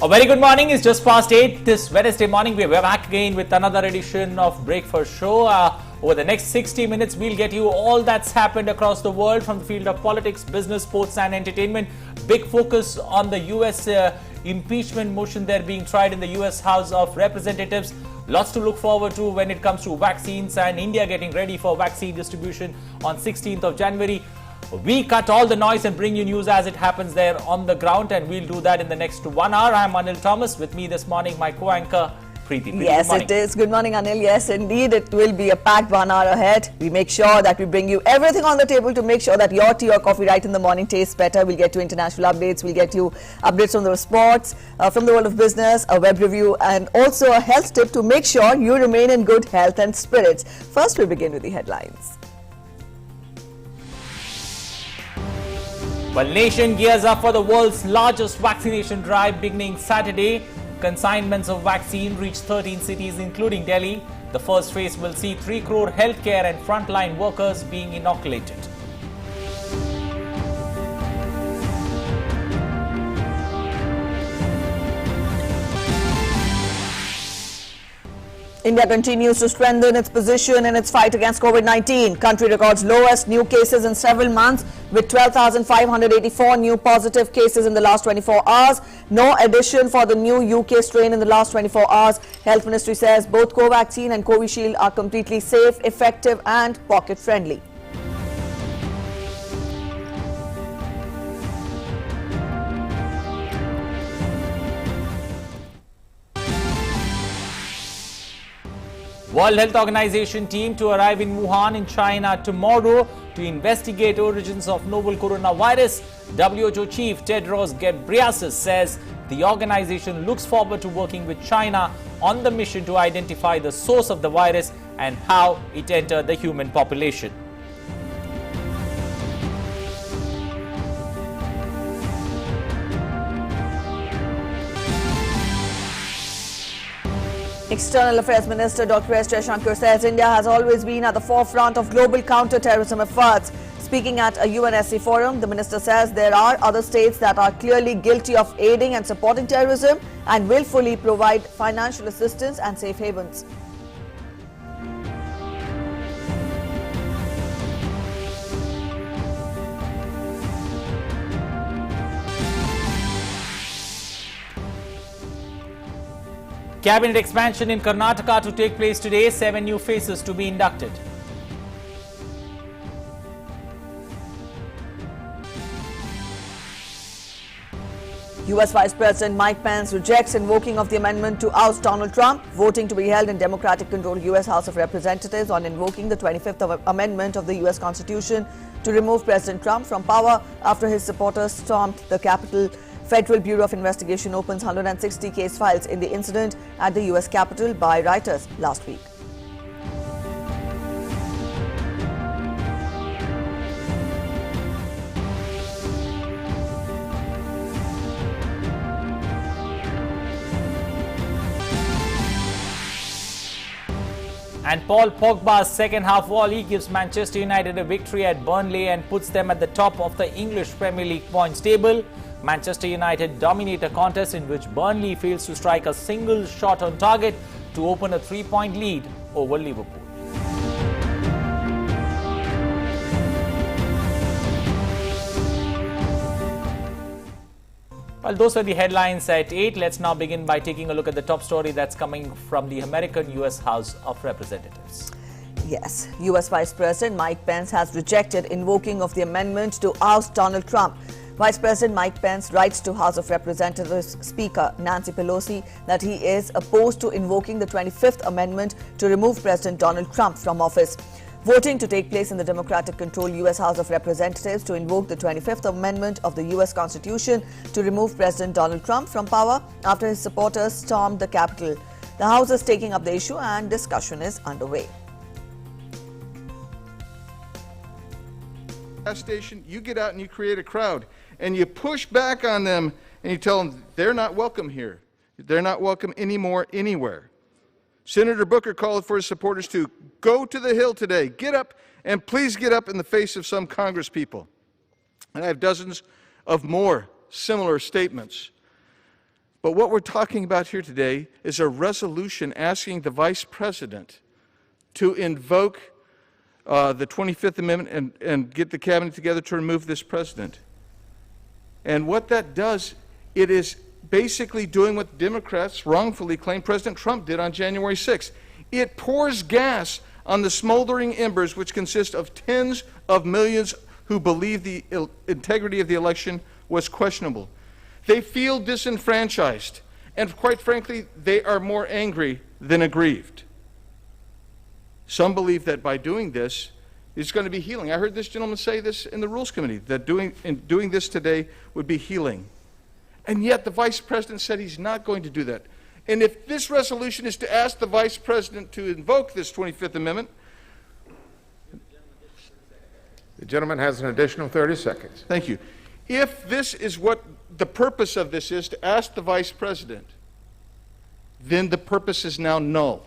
A very good morning. It's just past 8 this Wednesday morning. We're back again with another edition of Breakfast Show. Over the next 60 minutes, we'll get you all that's happened across the world from the field of politics, business, sports and entertainment. Big focus on the US impeachment motion there being tried in the US House of Representatives. Lots to look forward to when it comes to vaccines and India getting ready for vaccine distribution on 16th of January. We cut all the noise and bring you news as it happens there on the ground, and we'll do that in the next 1 hour. I'm Anil Thomas. With me this morning, my co-anchor, Preeti. Yes, it is. Good morning, Anil. Yes, indeed, it will be a packed 1 hour ahead. We make sure that we bring you everything on the table to make sure that your tea or coffee right in the morning tastes better. We'll get you international updates. We'll get you updates from the sports, from the world of business, a web review, and also a health tip to make sure you remain in good health and spirits. First, we'll begin with the headlines. Well, nation gears up for the world's largest vaccination drive beginning Saturday. Consignments of vaccine reach 13 cities, including Delhi. The first phase will see 3 crore healthcare and frontline workers being inoculated. India continues to strengthen its position in its fight against COVID-19. Country records lowest new cases in several months with 12,584 new positive cases in the last 24 hours. No addition for the new UK strain in the last 24 hours. Health Ministry says both Covaxin and Covishield are completely safe, effective and pocket-friendly. World Health Organization team to arrive in Wuhan in China tomorrow to investigate origins of novel coronavirus. WHO Chief Tedros Ghebreyesus says the organization looks forward to working with China on the mission to identify the source of the virus and how it entered the human population. External Affairs Minister Dr. Jaishankar says India has always been at the forefront of global counter-terrorism efforts. Speaking at a UNSC forum, the minister says there are other states that are clearly guilty of aiding and supporting terrorism and will fully provide financial assistance and safe havens. Cabinet expansion in Karnataka to take place today. 7 new faces to be inducted. US Vice President Mike Pence rejects invoking of the amendment to oust Donald Trump. Voting to be held in Democratic-controlled US House of Representatives on invoking the 25th Amendment of the US Constitution to remove President Trump from power after his supporters stormed the Capitol. Federal Bureau of Investigation opens 160 case files in the incident at the US Capitol by rioters last week. And Paul Pogba's second half volley gives Manchester United a victory at Burnley and puts them at the top of the English Premier League points table. Manchester United dominate a contest in which Burnley fails to strike a single shot on target to open a 3-point lead over Liverpool. Well, those are the headlines at 8. Let's now begin by taking a look at the top story that's coming from the American US House of Representatives. Yes, US Vice President Mike Pence has rejected invoking of the amendment to oust Donald Trump. Vice President Mike Pence writes to House of Representatives Speaker Nancy Pelosi that he is opposed to invoking the 25th Amendment to remove President Donald Trump from office. Voting to take place in the Democratic-controlled US House of Representatives to invoke the 25th Amendment of the US Constitution to remove President Donald Trump from power after his supporters stormed the Capitol. The House is taking up the issue and discussion is underway. Gas station, you get out and you create a crowd and you push back on them and you tell them they're not welcome here. They're not welcome anymore anywhere. Senator Booker called for his supporters to go to the Hill today. Get up, and please get up in the face of some Congress people. And I have dozens of more similar statements. But what we're talking about here today is a resolution asking the Vice President to invoke the 25th Amendment and get the cabinet together to remove this president. And what that does, it is basically doing what Democrats wrongfully claim President Trump did on January 6th. It pours gas on the smoldering embers, which consist of tens of millions who believe the integrity of the election was questionable. They feel disenfranchised, and quite frankly, they are more angry than aggrieved. Some believe that by doing this, it's going to be healing. I heard this gentleman say this in the Rules Committee, that doing this today would be healing. And yet the Vice President said he's not going to do that. And if this resolution is to ask the Vice President to invoke this 25th Amendment, the gentleman has an additional 30 seconds. Thank you. If this is what the purpose of this is, to ask the Vice President, then the purpose is now null.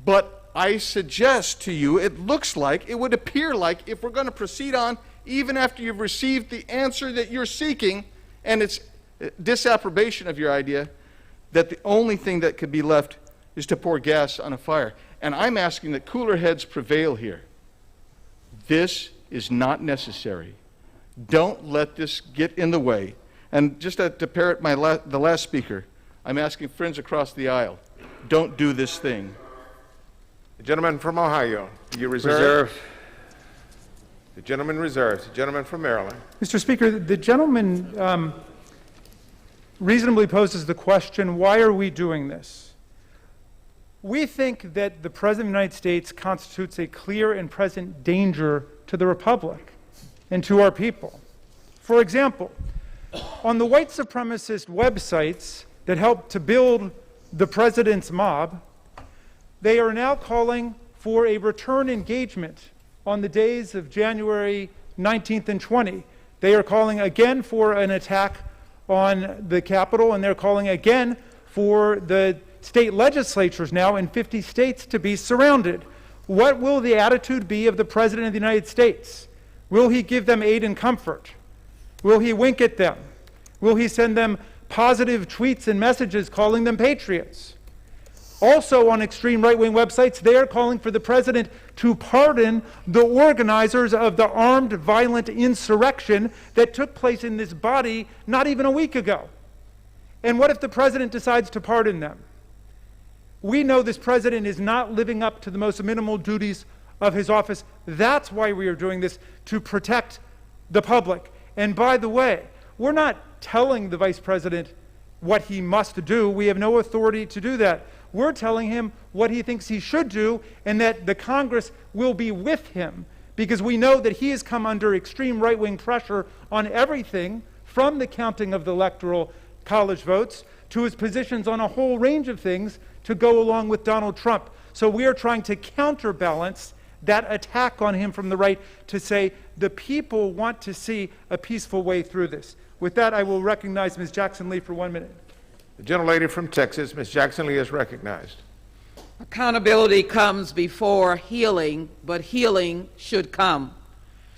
But I suggest to you, it would appear like, if we're going to proceed on, even after you've received the answer that you're seeking, and it's disapprobation of your idea, that the only thing that could be left is to pour gas on a fire. And I'm asking that cooler heads prevail here. This is not necessary. Don't let this get in the way. And just to parrot the last speaker, I'm asking friends across the aisle, don't do this thing. The gentleman from Ohio, do you reserve? Reserve. The gentleman reserves. The gentleman from Maryland. Mr. Speaker, the gentleman reasonably poses the question, why are we doing this? We think that the President of the United States constitutes a clear and present danger to the Republic and to our people. For example, on the white supremacist websites that helped to build the president's mob, they are now calling for a return engagement on the days of January 19th and 20. They are calling again for an attack on the Capitol, and they're calling again for the state legislatures now in 50 states to be surrounded. What will the attitude be of the President of the United States? Will he give them aid and comfort? Will he wink at them? Will he send them positive tweets and messages calling them patriots? Also on extreme right-wing websites, they are calling for the president to pardon the organizers of the armed, violent insurrection that took place in this body not even a week ago. And what if the president decides to pardon them? We know this president is not living up to the most minimal duties of his office. That's why we are doing this, to protect the public. And by the way, we're not telling the vice president what he must do. We have no authority to do that. We're telling him what he thinks he should do, and that the Congress will be with him, because we know that he has come under extreme right-wing pressure on everything from the counting of the electoral college votes to his positions on a whole range of things to go along with Donald Trump. So we are trying to counterbalance that attack on him from the right to say the people want to see a peaceful way through this. With that, I will recognize Ms. Jackson-Lee for 1 minute. The gentlelady from Texas, Ms. Jackson-Lee, is recognized. Accountability comes before healing, but healing should come.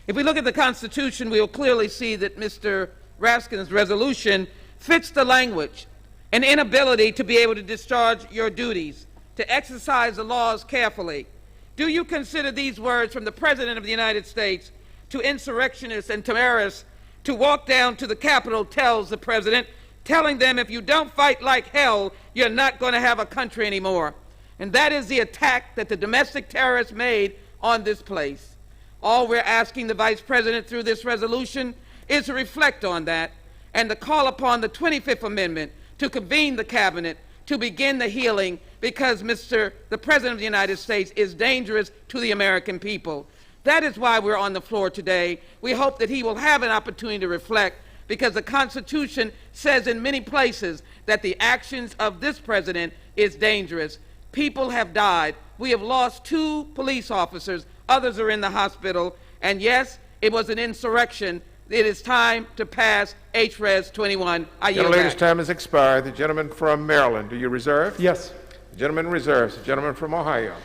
If we look at the Constitution, we will clearly see that Mr. Raskin's resolution fits the language: an inability to be able to discharge your duties, to exercise the laws carefully. Do you consider these words from the President of the United States to insurrectionists and terrorists to walk down to the Capitol, tells the President, telling them if you don't fight like hell, you're not going to have a country anymore? And that is the attack that the domestic terrorists made on this place. All we're asking the Vice President through this resolution is to reflect on that and to call upon the 25th Amendment to convene the cabinet to begin the healing, because the President of the United States is dangerous to the American people. That is why we're on the floor today. We hope that he will have an opportunity to reflect, because the Constitution says in many places that the actions of this president is dangerous. People have died. We have lost 2 police officers. Others are in the hospital. And yes, it was an insurrection. It is time to pass H-Res 21. I yield back. Gentlelady's time has expired. The gentleman from Maryland, do you reserve? Yes. The gentleman reserves. The gentleman from Ohio.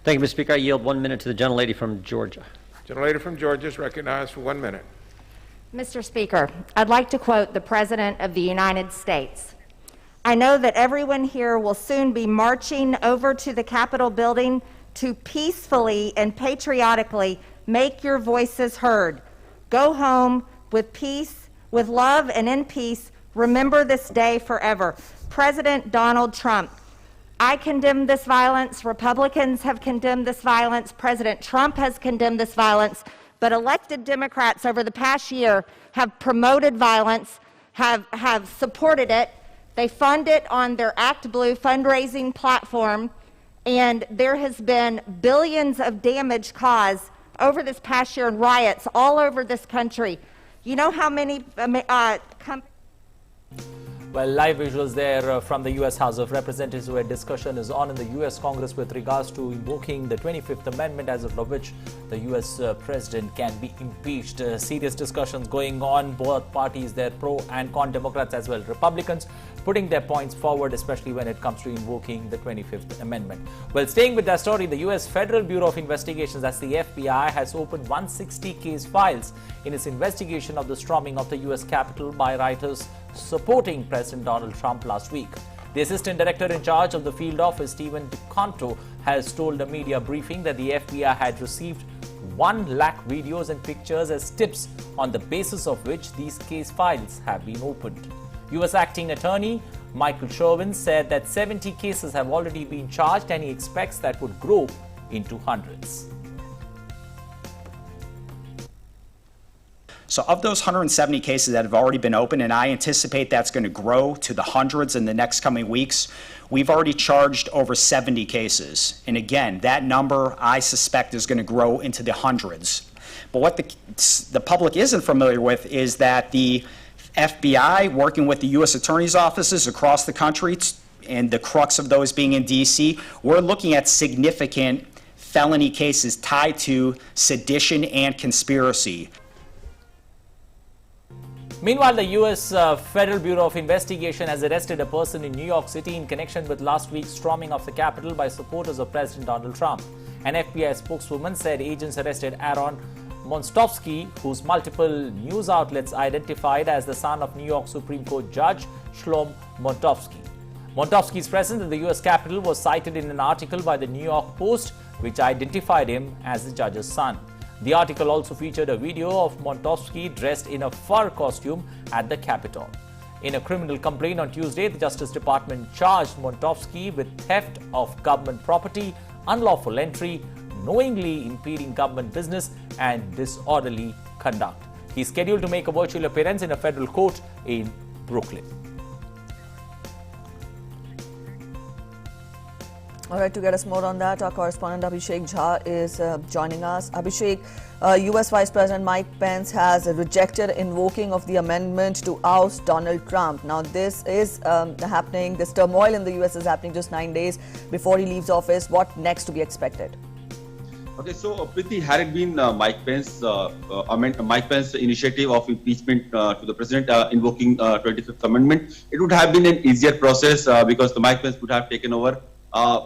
Thank you, Mr. Speaker. I yield 1 minute to the gentlelady from Georgia. The gentlelady from Georgia is recognized for 1 minute. Mr. Speaker, I'd like to quote the President of the United States. I know that everyone here will soon be marching over to the Capitol building to peacefully and patriotically make your voices heard. Go home with peace, with love, and in peace. Remember this day forever. President Donald Trump, I condemn this violence. Republicans have condemned this violence. President Trump has condemned this violence. But elected Democrats over the past year have promoted violence, have supported it. They fund it on their Act Blue fundraising platform, and there has been billions of damage caused over this past year in riots all over this country. You know how many companies... Well, live visuals there from the U.S. House of Representatives, where discussion is on in the U.S. Congress with regards to invoking the 25th Amendment, as of which the U.S. President can be impeached. Serious discussions going on, both parties, they're pro and con, Democrats as well, Republicans, putting their points forward, especially when it comes to invoking the 25th Amendment. Well, staying with that story, the U.S. Federal Bureau of Investigations, that's the FBI, has opened 160 case files in its investigation of the storming of the U.S. Capitol by rioters supporting President Donald Trump last week. The Assistant Director in charge of the field office, Stephen DeConto, has told a media briefing that the FBI had received 1 lakh videos and pictures as tips, on the basis of which these case files have been opened. U.S. Acting Attorney Michael Chauvin said that 70 cases have already been charged, and he expects that would grow into hundreds. So of those 170 cases that have already been opened, and I anticipate that's going to grow to the hundreds in the next coming weeks, we've already charged over 70 cases. And again, that number I suspect is going to grow into the hundreds. But what the public isn't familiar with is that the FBI, working with the U.S. Attorney's offices across the country, and the crux of those being in D.C., we're looking at significant felony cases tied to sedition and conspiracy. Meanwhile, the U.S. Federal Bureau of Investigation has arrested a person in New York City in connection with last week's storming of the Capitol by supporters of President Donald Trump. An FBI spokeswoman said agents arrested Aaron Mostofsky, whose multiple news outlets identified as the son of New York Supreme Court Judge Shlomo Mostofsky. Mostofsky's presence at the U.S. Capitol was cited in an article by the New York Post, which identified him as the judge's son. The article also featured a video of Mostofsky dressed in a fur costume at the Capitol. In a criminal complaint on Tuesday, the Justice Department charged Mostofsky with theft of government property, unlawful entry, knowingly impeding government business, and disorderly conduct. He's scheduled to make a virtual appearance in a federal court in Brooklyn. All right, to get us more on that, our correspondent Abhishek Jha is joining us. Abhishek, U.S. Vice President Mike Pence has rejected invoking of the amendment to oust Donald Trump. Now, this is happening, this turmoil in the U.S. is happening just 9 days before he leaves office. What next to be expected? Okay, so Priti, had it been Mike Pence initiative of impeachment to the president invoking 25th Amendment, it would have been an easier process because the Mike Pence would have taken over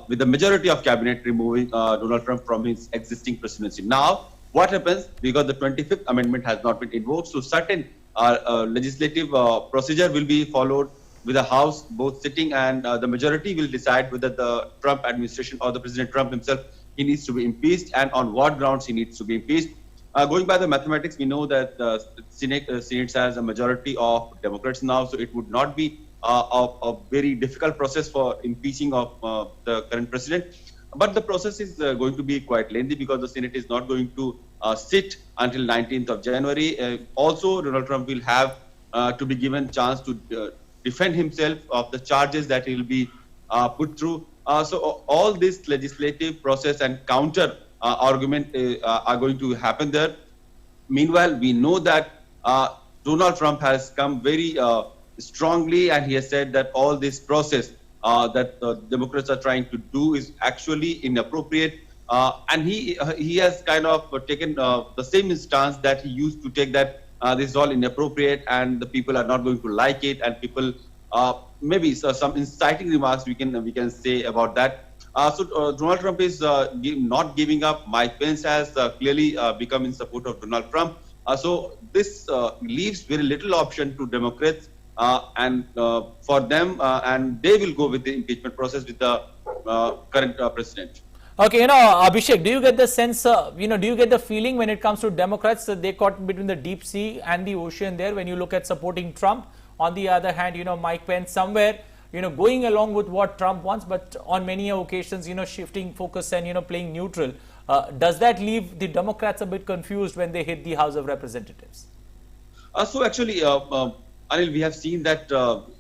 with the majority of cabinet removing Donald Trump from his existing presidency. Now, what happens? Because the 25th Amendment has not been invoked, so certain legislative procedure will be followed with the House both sitting, and the majority will decide whether the Trump administration or the President Trump himself, he needs to be impeached, and on what grounds he needs to be impeached. Going by the mathematics, we know that the Senate has a majority of Democrats now, so it would not be a very difficult process for impeaching of the current president. But the process is going to be quite lengthy because the Senate is not going to sit until 19th of January. Also, Donald Trump will have to be given chance to defend himself of the charges that he will be put through. So all this legislative process and counter argument are going to happen there. Meanwhile, we know that Donald Trump has come very strongly, and he has said that all this process that the Democrats are trying to do is actually inappropriate. And he has kind of taken the same stance that he used to take, that this is all inappropriate and the people are not going to like it, and people maybe some inciting remarks we can say about that. So Donald Trump is not giving up. Mike Pence has clearly become in support of Donald Trump. So this leaves very little option to Democrats, and for them, and they will go with the impeachment process with the current president. Okay, Abhishek, do you get the sense, do you get the feeling when it comes to Democrats that they caught between the deep sea and the ocean there when you look at supporting Trump? On the other hand, Mike Pence somewhere, going along with what Trump wants, but on many occasions, shifting focus and, playing neutral. Does that leave the Democrats a bit confused when they hit the House of Representatives? So actually, Anil, we have seen that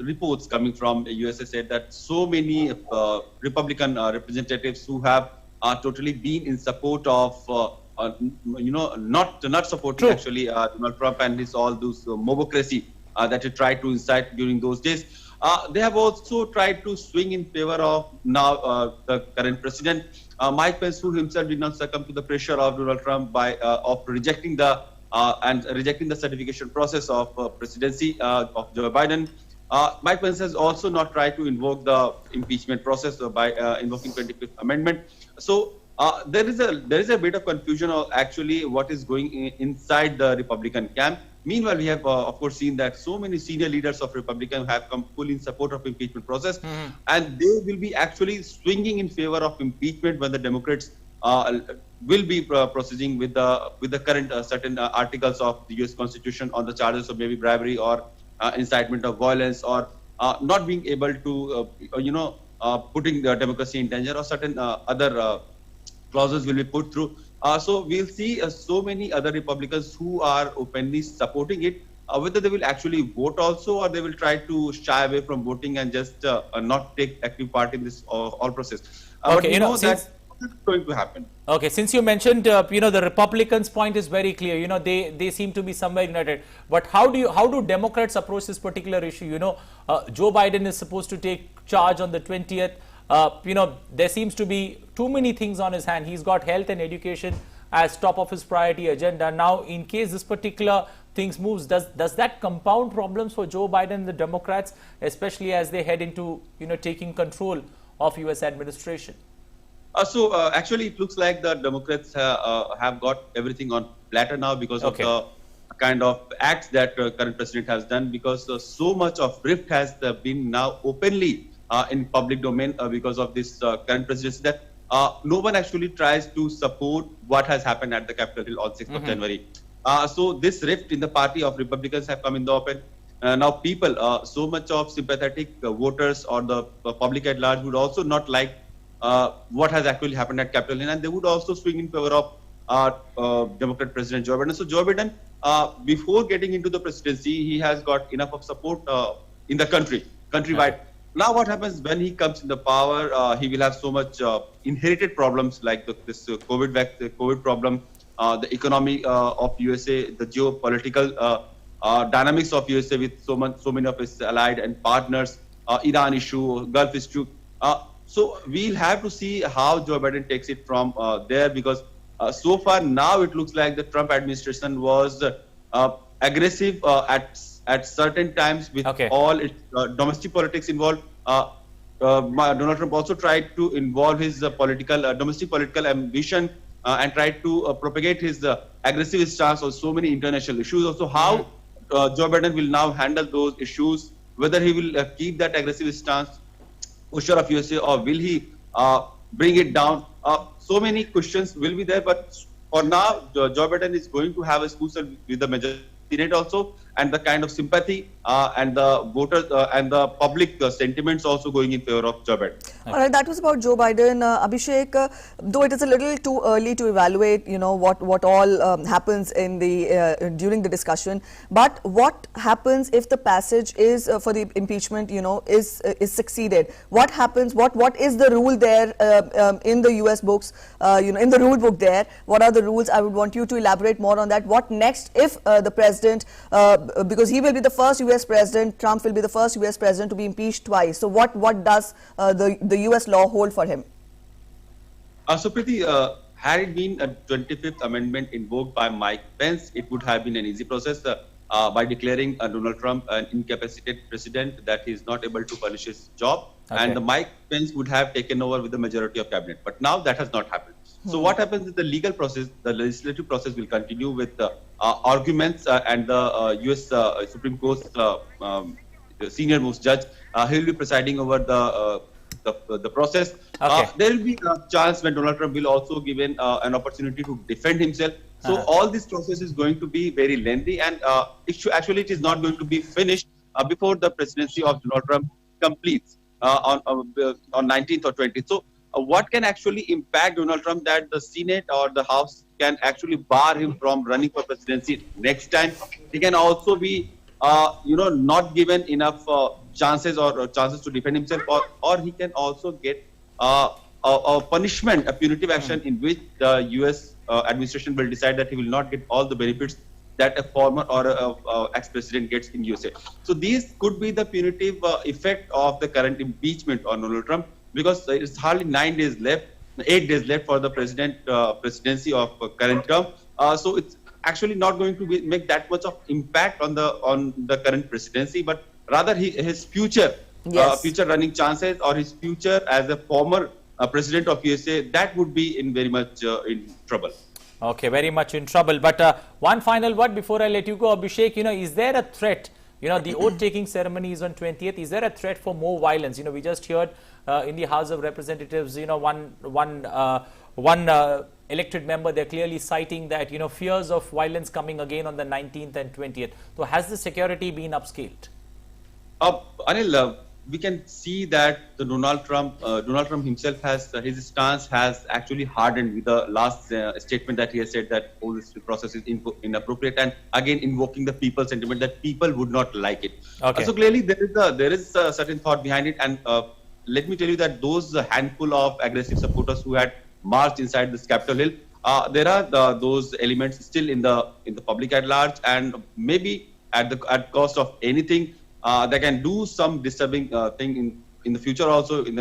reports coming from the USA said that so many Republican representatives who have totally been in support of, not supporting actually Donald Trump and his all those mobocracy that he tried to incite during those days. They have also tried to swing in favor of now the current president, Mike Pence, who himself did not succumb to the pressure of Donald Trump by of rejecting the certification process of presidency of Joe Biden. Mike Pence has also not tried to invoke the impeachment process by invoking 25th Amendment. So there is a bit of confusion of actually what is going inside the Republican camp. Meanwhile, we have of course seen that so many senior leaders of Republicans have come fully in support of impeachment process, and they will be actually swinging in favor of impeachment when the Democrats will be proceeding with the current certain articles of the U.S. Constitution on the charges of maybe bribery or incitement of violence or not being able to putting the democracy in danger, or certain other clauses will be put through. So we'll see so many other Republicans who are openly supporting it, whether they will actually vote also, or they will try to shy away from voting and just not take active part in this all process. Okay, but that's going to happen. Okay, since you mentioned, the Republicans' point is very clear. They seem to be somewhere united. But how do Democrats approach this particular issue? Joe Biden is supposed to take charge on the 20th. There seems to be too many things on his hand. He's got health and education as top of his priority agenda. Now, in case this particular things moves, does that compound problems for Joe Biden and the Democrats, especially as they head into taking control of U.S. administration? So actually, it looks like the Democrats have got everything on platter now because of the kind of acts that current president has done. Because so much of rift has been now openly in public domain because of this current presidency, that no one actually tries to support what has happened at the Capitol Hill on 6th of January. So this rift in the party of Republicans have come in the open. Now people, so much of sympathetic voters or the public at large would also not like what has actually happened at Capitol Hill, and they would also swing in favor of Democrat President Joe Biden. So Joe Biden, before getting into the presidency, he has got enough of support in the countrywide. Now what happens when he comes in the power, he will have so much inherited problems like this COVID problem, the economy of USA, the geopolitical dynamics of USA with so many of its allied and partners, Iran issue, Gulf issue. So we'll have to see how Joe Biden takes it from there, because so far now it looks like the Trump administration was aggressive at certain times with all its domestic politics involved. Donald Trump also tried to involve his domestic political ambition and tried to propagate his aggressive stance on so many international issues. Also, how Joe Biden will now handle those issues, whether he will keep that aggressive stance, pusher of USA, or will he bring it down? So many questions will be there, but for now, Joe Biden is going to have a squeeze with the majority Senate also, and the kind of sympathy and the voters and the public sentiments also going in favor of Joe Biden. All right, that was about Joe Biden. Abhishek, though it is a little too early to evaluate, what all happens in the during the discussion. But what happens if the passage is for the impeachment, is succeeded? What happens? What is the rule there in the U.S. books? In the rule book there, what are the rules? I would want you to elaborate more on that. What next if the president, because he will be the first U.S. president, Trump will be the first U.S. president to be impeached twice. So what does the U.S. law hold for him? So Preeti, had it been a 25th Amendment invoked by Mike Pence, it would have been an easy process by declaring Donald Trump an incapacitated president, that he is not able to finish his job, and the Mike Pence would have taken over with the majority of cabinet. But now that has not happened. So what happens is the legal process, the legislative process will continue with arguments and the US Supreme Court's senior most judge, he will be presiding over the process. Okay. There will be a chance when Donald Trump will also given an opportunity to defend himself. So all this process is going to be very lengthy, and it is not going to be finished before the presidency of Donald Trump completes on 19th or 20th. So what can actually impact Donald Trump that the Senate or the House can actually bar him from running for presidency next time? He can also be not given enough chances to defend himself, or he can also get a punishment, a punitive action in which the US administration will decide that he will not get all the benefits that a former or a ex-president gets in USA. So these could be the punitive effect of the current impeachment on Donald Trump, because it's hardly 8 days left for the presidency of current term. So it's actually not going to make that much of impact on the current presidency, but rather his future running chances, or his future as a former president of USA, that would be in very much in trouble. Okay, very much in trouble. But one final word before I let you go, Abhishek. Is there a threat? The oath-taking ceremony is on 20th. Is there a threat for more violence? We just heard in the House of Representatives, one elected member, they're clearly citing that, fears of violence coming again on the 19th and 20th. So has the security been upscaled? Anil, we can see that the Donald Trump himself his stance has actually hardened with the last statement that he has said that all this process is inappropriate, and again invoking the people sentiment that people would not like it. Okay. So clearly there is a certain thought behind it, and let me tell you that those handful of aggressive supporters who had marched inside this Capitol Hill, there are those elements still in the public at large, and maybe at cost of anything. They can do some disturbing thing in the future also. In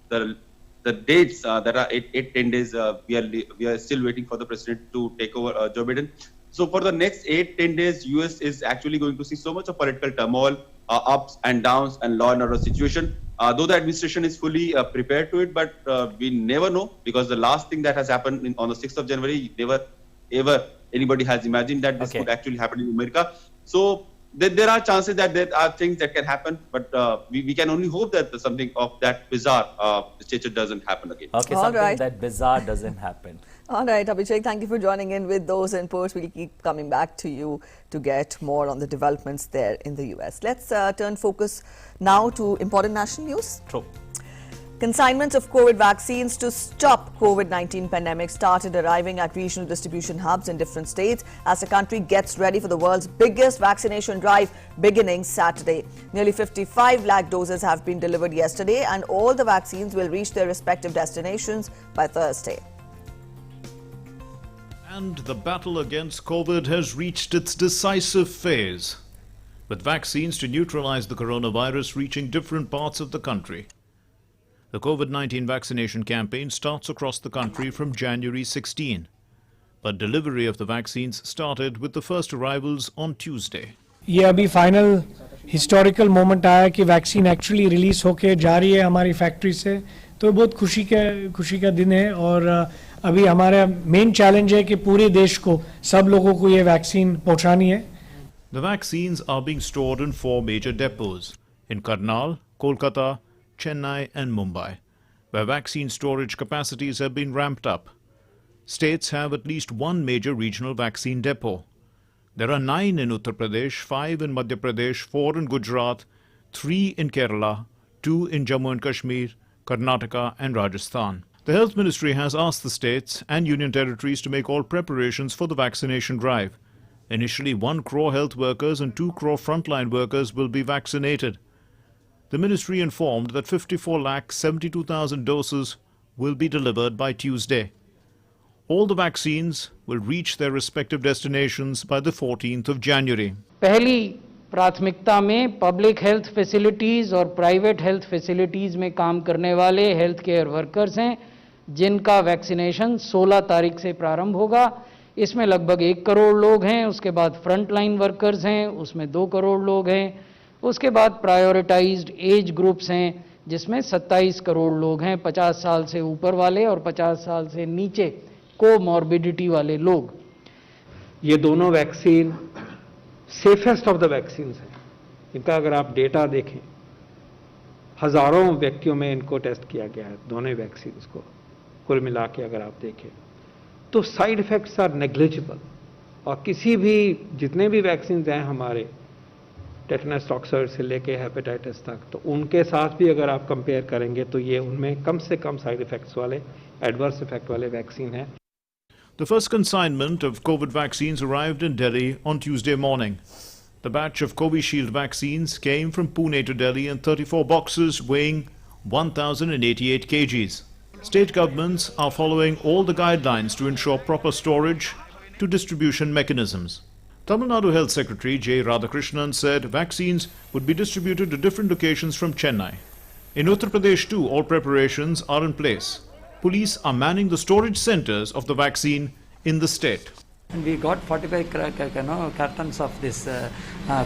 the dates that are 8-10 days, we are still waiting for the president to take over, Joe Biden. So for the next 8-10 days, US is actually going to see so much of political turmoil, ups and downs, and law and order situation. Though the administration is fully prepared to it, but we never know, because the last thing that has happened on the 6th of January, never ever anybody has imagined that this could actually happen in America. So there are chances that there are things that can happen, but we can only hope that something of that bizarre stature doesn't happen again. Okay, something that bizarre doesn't happen. All right, Abhishek, thank you for joining in with those inputs. We'll keep coming back to you to get more on the developments there in the US. Let's turn focus now to important national news. True. Consignments of COVID vaccines to stop COVID-19 pandemic started arriving at regional distribution hubs in different states as the country gets ready for the world's biggest vaccination drive beginning Saturday. Nearly 55 lakh doses have been delivered yesterday, and all the vaccines will reach their respective destinations by Thursday. And the battle against COVID has reached its decisive phase, with vaccines to neutralize the coronavirus reaching different parts of the country. The COVID-19 vaccination campaign starts across the country from January 16, but delivery of the vaccines started with the first arrivals on Tuesday. ये अभी final historical moment आया कि vaccine actually release होके जा रही है हमारी factory से, तो बहुत खुशी का दिन है। और अभी हमारा मेन चैलेंज है कि पूरे देश को, सब लोगों को ये वैक्सीन पहुंचानी है। The vaccines are being stored in 4 major depots in Karnal, Kolkata, Chennai and Mumbai, where vaccine storage capacities have been ramped up. States have at least one major regional vaccine depot. There are 9 in Uttar Pradesh, 5 in Madhya Pradesh, 4 in Gujarat, 3 in Kerala, 2 in Jammu and Kashmir, Karnataka and Rajasthan. The Health Ministry has asked the states and union territories to make all preparations for the vaccination drive. Initially, 1 crore health workers and 2 crore frontline workers will be vaccinated. The ministry informed that 54,72,000 doses will be delivered by Tuesday. All the vaccines will reach their respective destinations by the 14th of January. पहली प्राथमिकता में public health facilities और private health facilities में काम करने वाले health care workers हैं, जिनका वैक्सीनेशन 16 तारीख से प्रारंभ होगा। इसमें लगभग 1 करोड़ लोग हैं। उसके बाद फ्रंट लाइन वर्कर्स हैं, उसमें 2 करोड़ लोग हैं। उसके बाद प्रायोरिटाइज्ड एज ग्रुप्स हैं, जिसमें 27 करोड़ लोग हैं 50 साल से ऊपर वाले और 50 साल से नीचे कोमॉर्बिडिटी वाले लोग। ये दोनों vaccine safest of the vaccine हैं। इनका अगर आप डेटा देखें, हजारों व्यक्तियों में इनको टेस्ट किया गया है, दोनों वैक्सीन को कुल मिला के अगर आप देखें तो साइड इफेक्ट्स आर नेग्लिजिबल। और किसी भी जितने भी वैक्सीन हैं हमारे टेटनस टॉक्सर से लेके हेपेटाइटिस तक, तो उनके साथ भी अगर आप कंपेयर करेंगे तो ये उनमें कम से कम साइड इफेक्ट्स वाले, एडवर्स इफेक्ट वाले वैक्सीन हैं। The first consignment of COVID vaccines arrived in Delhi on Tuesday morning. The batch of Covishield vaccines came from Pune to Delhi in 34 boxes weighing 1,088 kgs. State governments are following all the guidelines to ensure proper storage to distribution mechanisms. Tamil Nadu Health Secretary J. Radhakrishnan said vaccines would be distributed to different locations from Chennai. In Uttar Pradesh too, all preparations are in place. Police are manning the storage centers of the vaccine in the state. And we got 45 cartons of this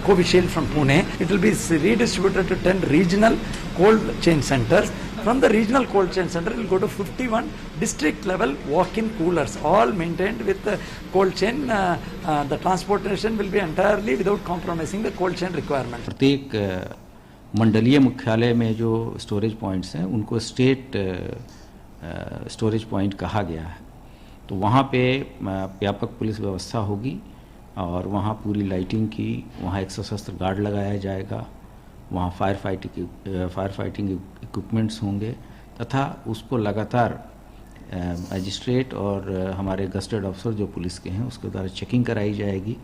Covishield from Pune. It will be redistributed to 10 regional cold chain centers. From the regional cold chain center, it will go to 51 district level walk-in coolers, all maintained with the cold chain. The transportation will be entirely without compromising the cold chain requirement. प्रत्येक मंडलीय मुख्यालय में जो storage points हैं उनको state storage point कहा गया है। तो वहाँ पे व्यापक पुलिस व्यवस्था होगी और वहाँ पूरी लाइटिंग की, वहाँ एक सशस्त्र गार्ड लगाया जाएगा, वहाँ फायर फाइटिंग इक्विपमेंट्स होंगे तथा उसको लगातार मजिस्ट्रेट और हमारे गस्टेड अफसर जो पुलिस के हैं उसके द्वारा चेकिंग कराई जाएगी।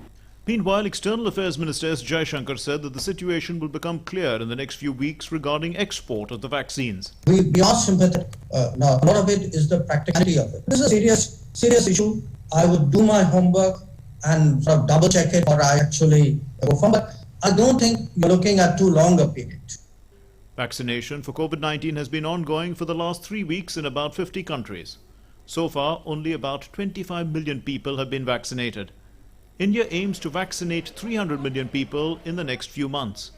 Meanwhile, External Affairs Minister S. Jaishankar said that the situation will become clear in the next few weeks regarding export of the vaccines. We beyond sympathetic. Now, a lot of it is the practicality of it. This is a serious issue. I would do my homework and sort of double check it or I actually go from. But I don't think you're looking at too long a period. Vaccination for COVID-19 has been ongoing for the last 3 weeks in about 50 countries. So far, only about 25 million people have been vaccinated. India aims to vaccinate 300 million people in the next few months.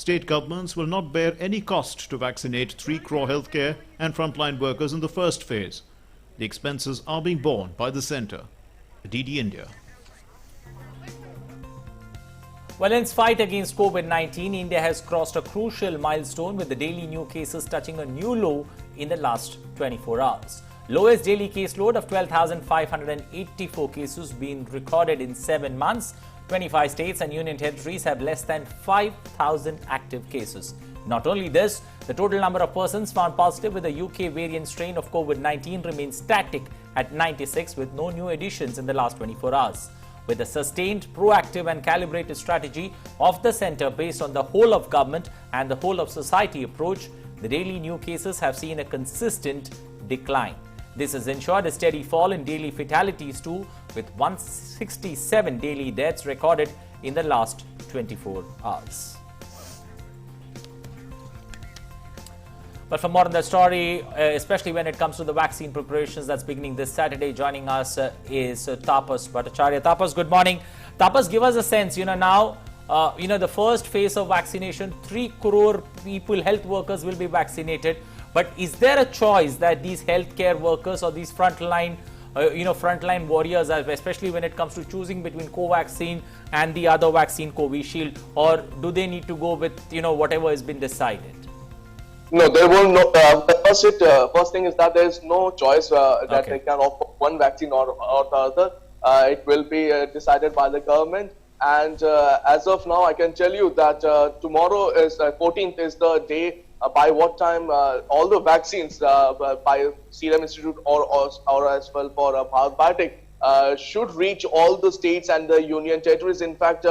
State governments will not bear any cost to vaccinate 3 crore healthcare and frontline workers in the first phase. The expenses are being borne by the centre. DD India. Well, in its fight against COVID-19, India has crossed a crucial milestone with the daily new cases touching a new low in the last 24 hours. Lowest daily caseload of 12,584 cases being recorded in 7 months. 25 states and union territories have less than 5,000 active cases. Not only this, the total number of persons found positive with the UK variant strain of COVID-19 remains static at 96 with no new additions in the last 24 hours. With a sustained, proactive and calibrated strategy of the centre based on the whole of government and the whole of society approach, the daily new cases have seen a consistent decline. This has ensured a steady fall in daily fatalities too, with 167 daily deaths recorded in the last 24 hours. But for more on the story, especially when it comes to the vaccine preparations that's beginning this Saturday, joining us is Tapas Bhattacharya. Tapas, good morning. Tapas, give us a sense, now, the first phase of vaccination, 3 crore people, health workers will be vaccinated. But is there a choice that these healthcare workers or these frontline warriors, especially when it comes to choosing between Covaxin and the other vaccine, Covishield, or do they need to go with, whatever has been decided? No, there will no. The first thing is that there is no choice that they can offer one vaccine or the other. It will be decided by the government. And as of now, I can tell you that tomorrow is 14th is the day. By what time all the vaccines by Serum Institute or as well for Prasadbhatt should reach all the states and the union territories. In fact,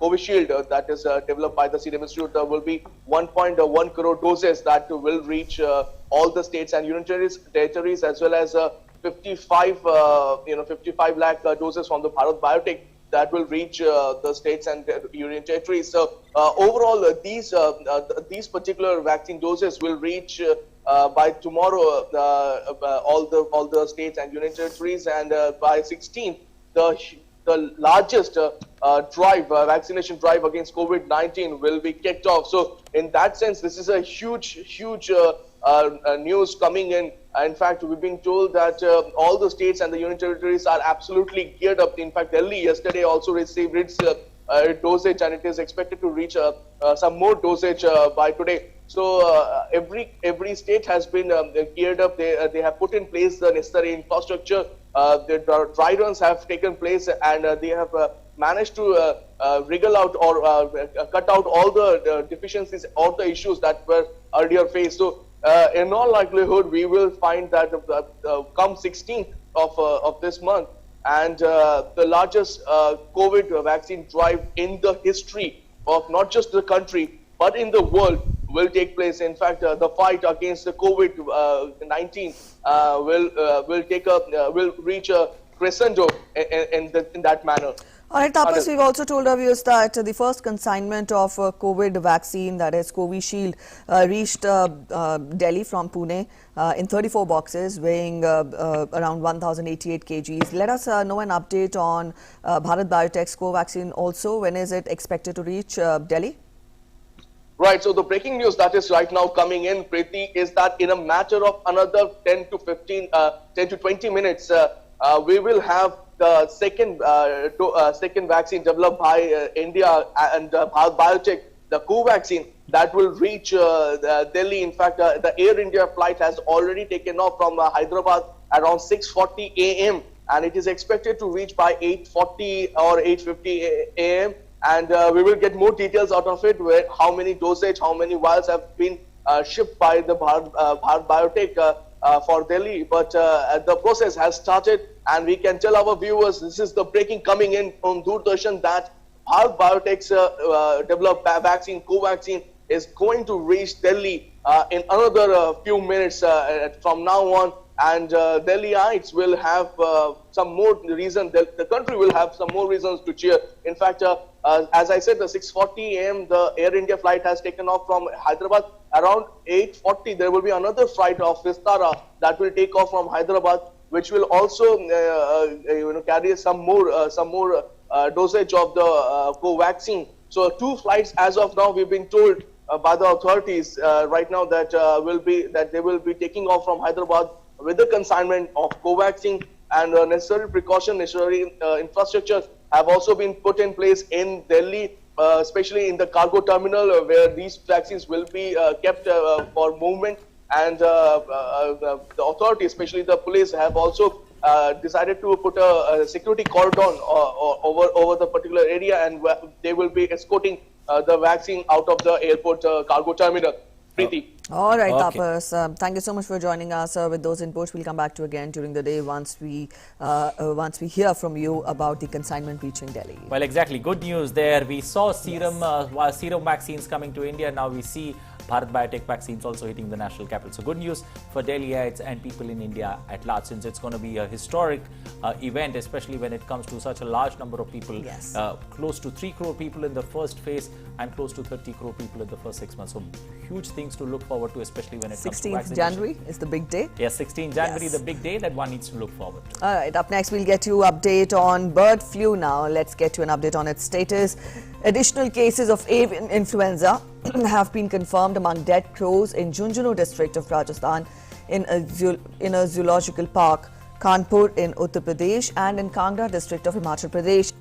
Covishield that is developed by the Serum Institute will be 1.1 crore doses that will reach all the states and union territories, as well as 55 lakh doses from the Prasadbhatt that will reach the states and union territories. So overall, these particular vaccine doses will reach by tomorrow all the states and union territories, and by 16th the largest vaccination drive against COVID-19 will be kicked off. So in that sense, this is a huge news coming in. In fact, we've been told that all the states and the union territories are absolutely geared up. In fact, Delhi yesterday also received its dosage, and it is expected to reach some more dosage by today. So every state has been geared up. They have put in place the necessary infrastructure. The dry runs have taken place, and they have managed to wriggle out or cut out all the deficiencies or the issues that were earlier faced. So in all likelihood, we will find that come 16th of this month, and the largest COVID vaccine drive in the history of not just the country but in the world will take place. In fact, the fight against the COVID-19 will reach a crescendo in that manner. All right, Tapas, we've also told our viewers that the first consignment of COVID vaccine, that is Covishield, reached Delhi from Pune in 34 boxes, weighing around 1,088 kgs. Let us know an update on Bharat Biotech's Covaxin also. When is it expected to reach Delhi? Right, so the breaking news that is right now coming in, Preeti, is that in a matter of another 10 to 20 minutes, we will have the second vaccine developed by India and Bharat Biotech, the Covaxin, that will reach Delhi. In fact, the Air India flight has already taken off from Hyderabad around 6:40 a.m. and it is expected to reach by 8:40 or 8:50 a.m. And we will get more details out of it, where how many dosage, how many vials have been shipped by the Bharat Biotech for Delhi. But the process has started, and we can tell our viewers, this is the breaking coming in from Doordarshan, that Bharat Biotech's developed vaccine, Covaxin, is going to reach Delhi in another few minutes from now on. And Delhiites will have some more reason, the country will have some more reasons to cheer. In fact, as I said, the 6:40 a.m. the Air India flight has taken off from Hyderabad. Around 8:40, there will be another flight of Vistara that will take off from Hyderabad, which will also carry some more dosage of the Covaxin. So 2 flights as of now, we've been told by the authorities right now that they will be taking off from Hyderabad with the consignment of Covaxin, and necessary precaution, necessary infrastructure have also been put in place in Delhi, especially in the cargo terminal where these vaccines will be kept for movement. And the authorities, especially the police, have also decided to put a security cordon over the particular area, and they will be escorting the vaccine out of the airport cargo terminal. Preeti. All right, okay. Tapas, thank you so much for joining us with those inputs. We'll come back to you again during the day once we hear from you about the consignment reaching Delhi. Well, exactly. Good news there. We saw serum vaccines coming to India. Now we see Bharat Biotech vaccines also hitting the national capital. So good news for Delhiites and people in India at large, since it's going to be a historic event, especially when it comes to such a large number of people. Yes. Close to 3 crore people in the first phase and close to 30 crore people in the first 6 months. So huge things to look forward to, especially when it comes to vaccination. 16th January is the big day. Yes, 16th January, the big day that one needs to look forward to. All right, up next we'll get you update on bird flu now. Let's get you an update on its status. Additional cases of avian influenza have been confirmed among dead crows in Junjunu district of Rajasthan, in a zoological park, Kanpur in Uttar Pradesh, and in Kangra district of Himachal Pradesh.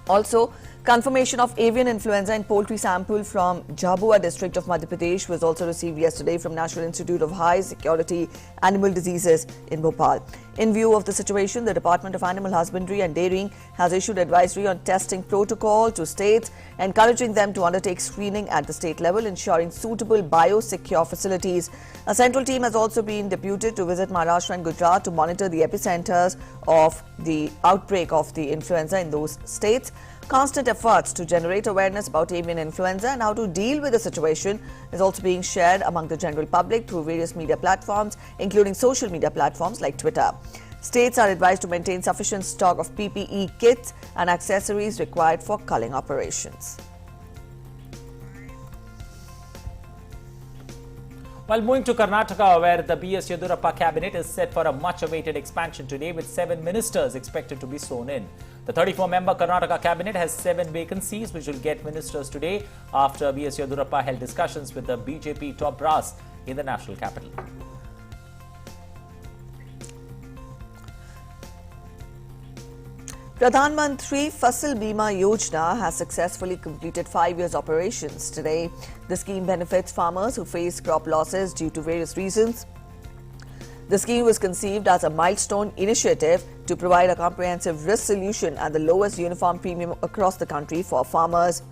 Also, confirmation of avian influenza in poultry sample from Jhabua district of Madhya Pradesh was also received yesterday from National Institute of High Security Animal Diseases in Bhopal. In view of the situation, the Department of Animal Husbandry and Dairying has issued advisory on testing protocol to states, encouraging them to undertake screening at the state level, ensuring suitable biosecure facilities. A central team has also been deputed to visit Maharashtra and Gujarat to monitor the epicenters of the outbreak of the influenza in those states. Constant efforts to generate awareness about avian influenza and how to deal with the situation is also being shared among the general public through various media platforms, including social media platforms like Twitter. States are advised to maintain sufficient stock of PPE kits and accessories required for culling operations. Well, moving to Karnataka, where the B.S. Yedurappa cabinet is set for a much-awaited expansion today, with 7 ministers expected to be sworn in. The 34-member Karnataka cabinet has 7 vacancies, which will get ministers today after B.S. Yedurappa held discussions with the BJP top brass in the national capital. Pradhan Mantri Fasal Bhima Yojna has successfully completed 5 years operations. Today, the scheme benefits farmers who face crop losses due to various reasons. The scheme was conceived as a milestone initiative to provide a comprehensive risk solution at the lowest uniform premium across the country for farmers.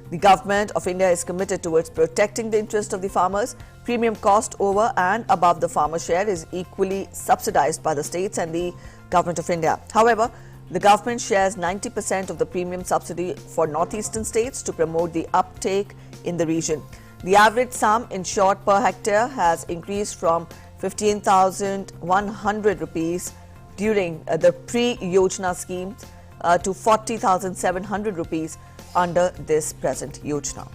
The Government of India is committed towards protecting the interest of the farmers. Premium cost over and above the farmer share is equally subsidized by the states and the Government of India. However, the government shares 90% of the premium subsidy for northeastern states to promote the uptake in the region. The average sum insured per hectare has increased from 15,100 rupees during the pre-Yojna scheme to 40,700 rupees under this present Yojna.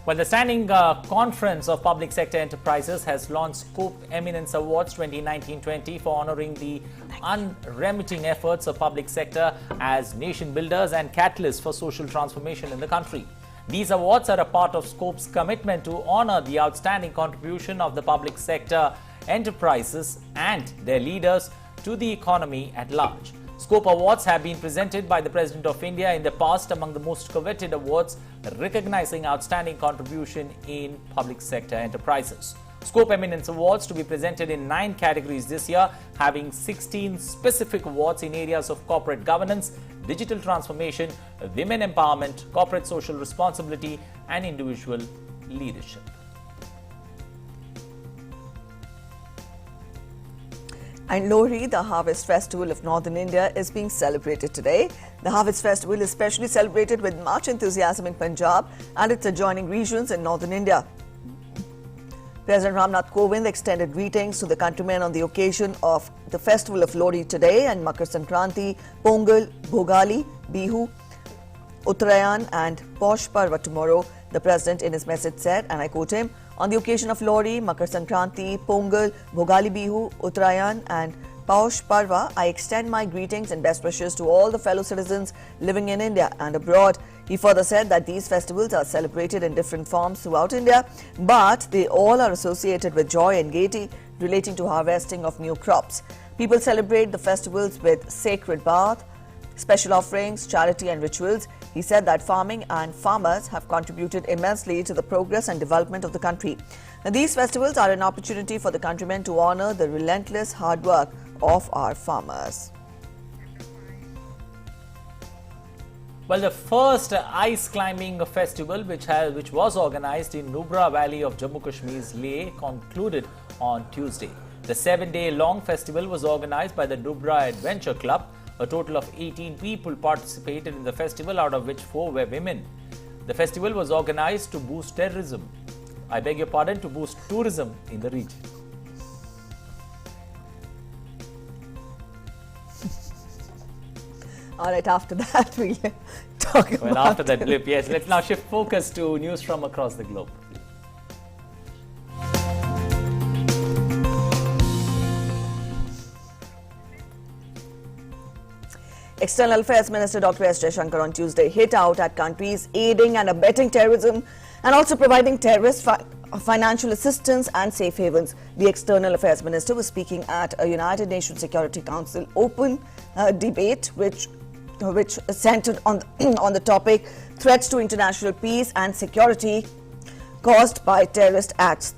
Well, the Standing Conference of Public Sector Enterprises has launched Scope Eminence Awards 2019-20 for honoring the unremitting efforts of public sector as nation builders and catalysts for social transformation in the country. These awards are a part of Scope's commitment to honor the outstanding contribution of the public sector enterprises and their leaders to the economy at large. Scope Awards have been presented by the President of India in the past among the most coveted awards recognizing outstanding contribution in public sector enterprises. Scope Eminence Awards to be presented in 9 categories this year, having 16 specific awards in areas of corporate governance, digital transformation, women empowerment, corporate social responsibility, and individual leadership. And Lohri, the harvest festival of northern India, is being celebrated today. The harvest festival is especially celebrated with much enthusiasm in Punjab and its adjoining regions in northern India. President Ramnath Kovind extended greetings to the countrymen on the occasion of the festival of Lohri today and Makar Sankranti, Pongal, Bhogali, Bihu, Uttarayan and Posh Parva tomorrow. The President in his message said, and I quote him, "On the occasion of Lohri, Makar Sankranti, Pongal, Bhogali Bihu, Uttarayan and Paush Parva, I extend my greetings and best wishes to all the fellow citizens living in India and abroad." He further said that these festivals are celebrated in different forms throughout India, but they all are associated with joy and gaiety relating to harvesting of new crops. People celebrate the festivals with sacred bath, special offerings, charity and rituals. He said that farming and farmers have contributed immensely to the progress and development of the country. And these festivals are an opportunity for the countrymen to honor the relentless hard work of our farmers. Well, the first ice climbing festival, which was organized in Nubra Valley of Jammu Kashmir's Leh, concluded on Tuesday. The 7-day-long festival was organized by the Nubra Adventure Club. A total of 18 people participated in the festival, out of which 4 were women. The festival was organized to boost terrorism. I beg your pardon, to boost tourism in the region. All right, after that, we'll talk about... Well, after that blip, yes. Let's now shift focus to news from across the globe. External Affairs Minister Dr. S. Jaishankar on Tuesday hit out at countries aiding and abetting terrorism and also providing terrorist financial assistance and safe havens. The External Affairs Minister was speaking at a United Nations Security Council open debate which centered on the topic threats to international peace and security caused by terrorist acts.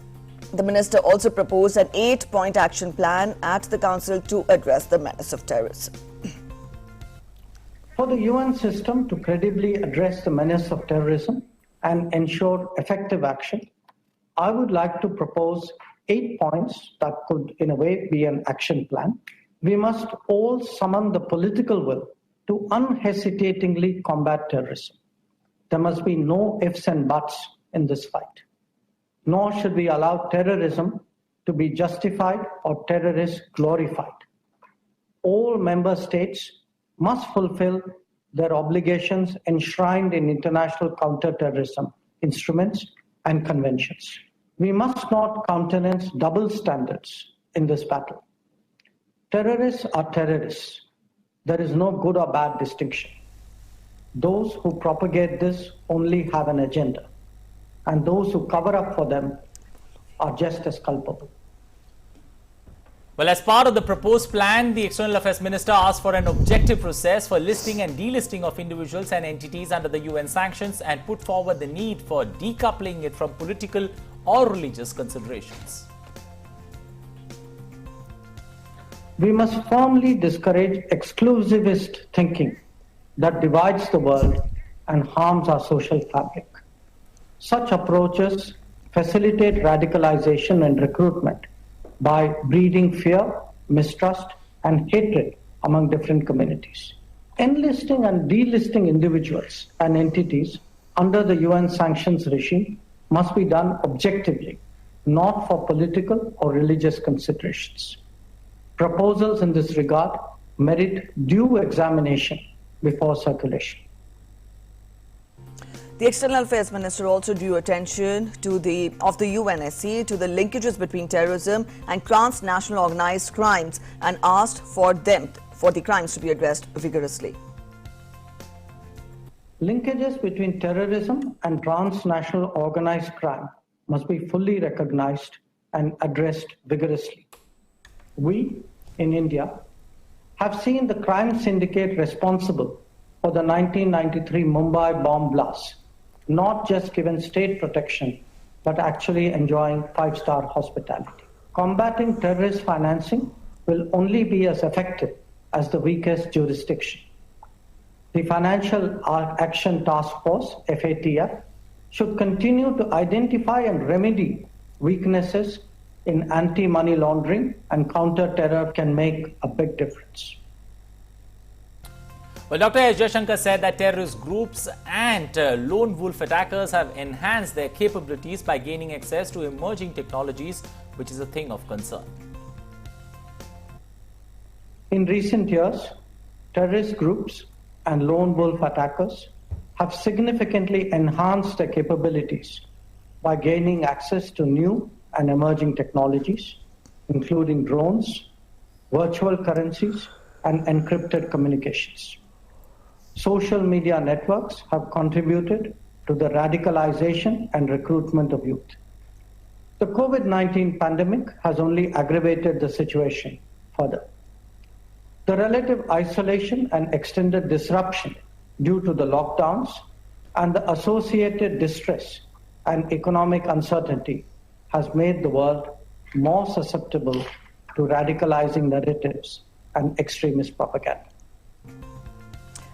The minister also proposed an 8-point action plan at the council to address the menace of terrorism. For the UN system to credibly address the menace of terrorism and ensure effective action, I would like to propose 8 points that could, in a way, be an action plan. We must all summon the political will to unhesitatingly combat terrorism. There must be no ifs and buts in this fight. Nor should we allow terrorism to be justified or terrorists glorified. All member states must fulfill their obligations enshrined in international counterterrorism instruments, and conventions. We must not countenance double standards in this battle. Terrorists are terrorists. There is no good or bad distinction. Those who propagate this only have an agenda, and those who cover up for them are just as culpable. Well, as part of the proposed plan, the External Affairs Minister asked for an objective process for listing and delisting of individuals and entities under the UN sanctions and put forward the need for decoupling it from political or religious considerations. We must firmly discourage exclusivist thinking that divides the world and harms our social fabric. Such approaches facilitate radicalization and recruitment by breeding fear, mistrust, and hatred among different communities. Enlisting and delisting individuals and entities under the UN sanctions regime must be done objectively, not for political or religious considerations. Proposals in this regard merit due examination before circulation. The External Affairs Minister also drew attention to the UNSC to the linkages between terrorism and transnational organized crimes and asked for the crimes to be addressed vigorously. Linkages between terrorism and transnational organized crime must be fully recognized and addressed vigorously. We, in India, have seen the crime syndicate responsible for the 1993 Mumbai bomb blast not just given state protection, but actually enjoying five-star hospitality. Combating terrorist financing will only be as effective as the weakest jurisdiction. The Financial Action Task Force, FATF, should continue to identify and remedy weaknesses in anti-money laundering, and counter-terror can make a big difference. Well, Dr. Jaishankar said that terrorist groups and lone wolf attackers have enhanced their capabilities by gaining access to emerging technologies, which is a thing of concern. In recent years, terrorist groups and lone wolf attackers have significantly enhanced their capabilities by gaining access to new and emerging technologies, including drones, virtual currencies, and encrypted communications. Social media networks have contributed to the radicalization and recruitment of youth. The COVID-19 pandemic has only aggravated the situation further. The relative isolation and extended disruption due to the lockdowns and the associated distress and economic uncertainty has made the world more susceptible to radicalizing narratives and extremist propaganda.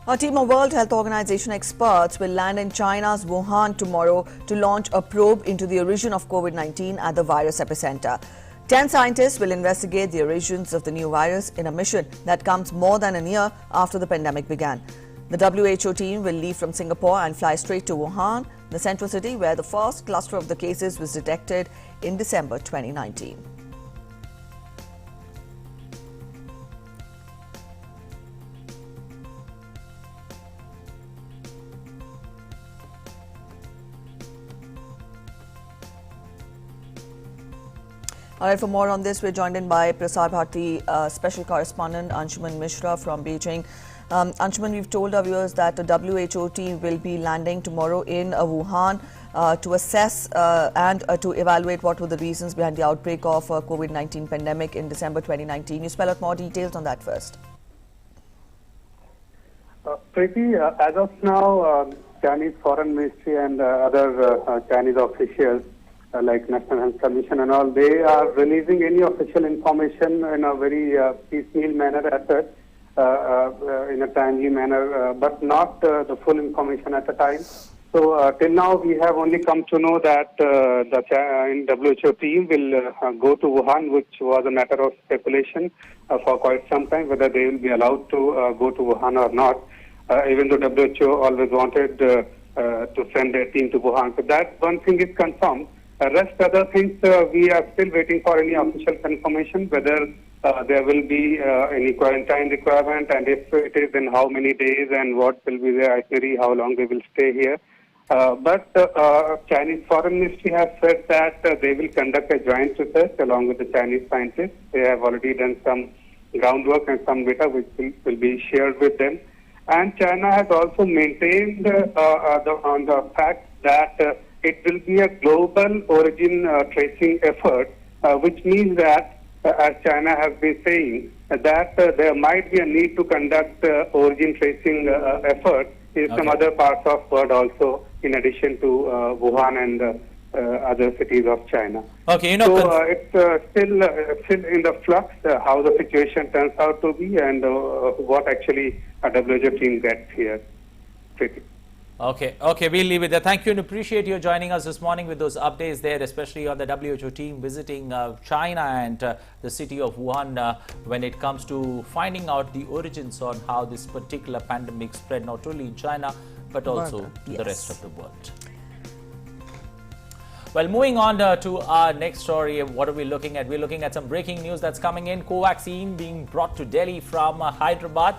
A team of World Health Organization experts will land in China's Wuhan tomorrow to launch a probe into the origin of COVID-19 at the virus epicenter. 10 scientists will investigate the origins of the new virus in a mission that comes more than a year after the pandemic began. The WHO team will leave from Singapore and fly straight to Wuhan, the central city where the first cluster of the cases was detected in December 2019. All right, for more on this, we're joined in by prasadbhatt, special correspondent Anshuman Mishra from Beijing. Anshuman, we've told our viewers that the WHO team will be landing tomorrow in Wuhan to assess and to evaluate what were the reasons behind the outbreak of COVID-19 pandemic in December 2019. You spell out more details on that first. Preeti, as of now, Chinese Foreign Ministry and other Chinese officials like National Health Commission and all, they are releasing any official information in a very piecemeal manner, in a timely manner, but not the full information at the time. So till now, we have only come to know that the WHO team will go to Wuhan, which was a matter of speculation for quite some time, whether they will be allowed to go to Wuhan or not, even though WHO always wanted to send a team to Wuhan. So that one thing is confirmed. Rest other things, we are still waiting for any official confirmation whether there will be any quarantine requirement, and if it is, in how many days and what will be their itinerary, how long they will stay here. But Chinese Foreign Ministry has said that they will conduct a joint research along with the Chinese scientists. They have already done some groundwork and some data which will be shared with them. And China has also maintained on the fact that it will be a global origin tracing effort, which means that, as China has been saying, that there might be a need to conduct origin tracing effort in some other parts of the world also, in addition to Wuhan and other cities of China. Okay, so it's still in the flux how the situation turns out to be and what actually a WHO team gets here. Okay, we'll leave it there. Thank you and appreciate you joining us this morning with those updates there, especially on the WHO team visiting China and the city of Wuhan when it comes to finding out the origins on how this particular pandemic spread not only in China but also to the rest of the world. Well, moving on to our next story, what are we looking at? We're looking at some breaking news that's coming in. Covaxin being brought to Delhi from Hyderabad.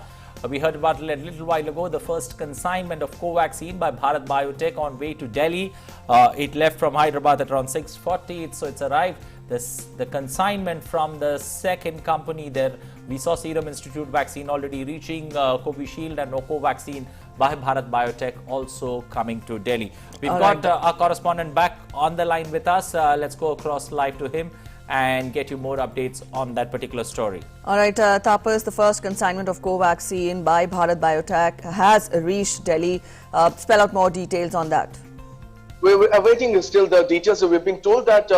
We heard about it a little while ago, the first consignment of Covaxin by Bharat Biotech on way to Delhi. It left from Hyderabad at around 6:40, so it's arrived. The consignment from the second company there, we saw Serum Institute vaccine already reaching Covishield and Covaxin by Bharat Biotech also coming to Delhi. We've got our correspondent back on the line with us. Let's go across live to him and get you more updates on that particular story. All right, Tapas, the first consignment of Covaxin by Bharat Biotech has reached Delhi. Spell out more details on that. We're awaiting still the details. We've been told that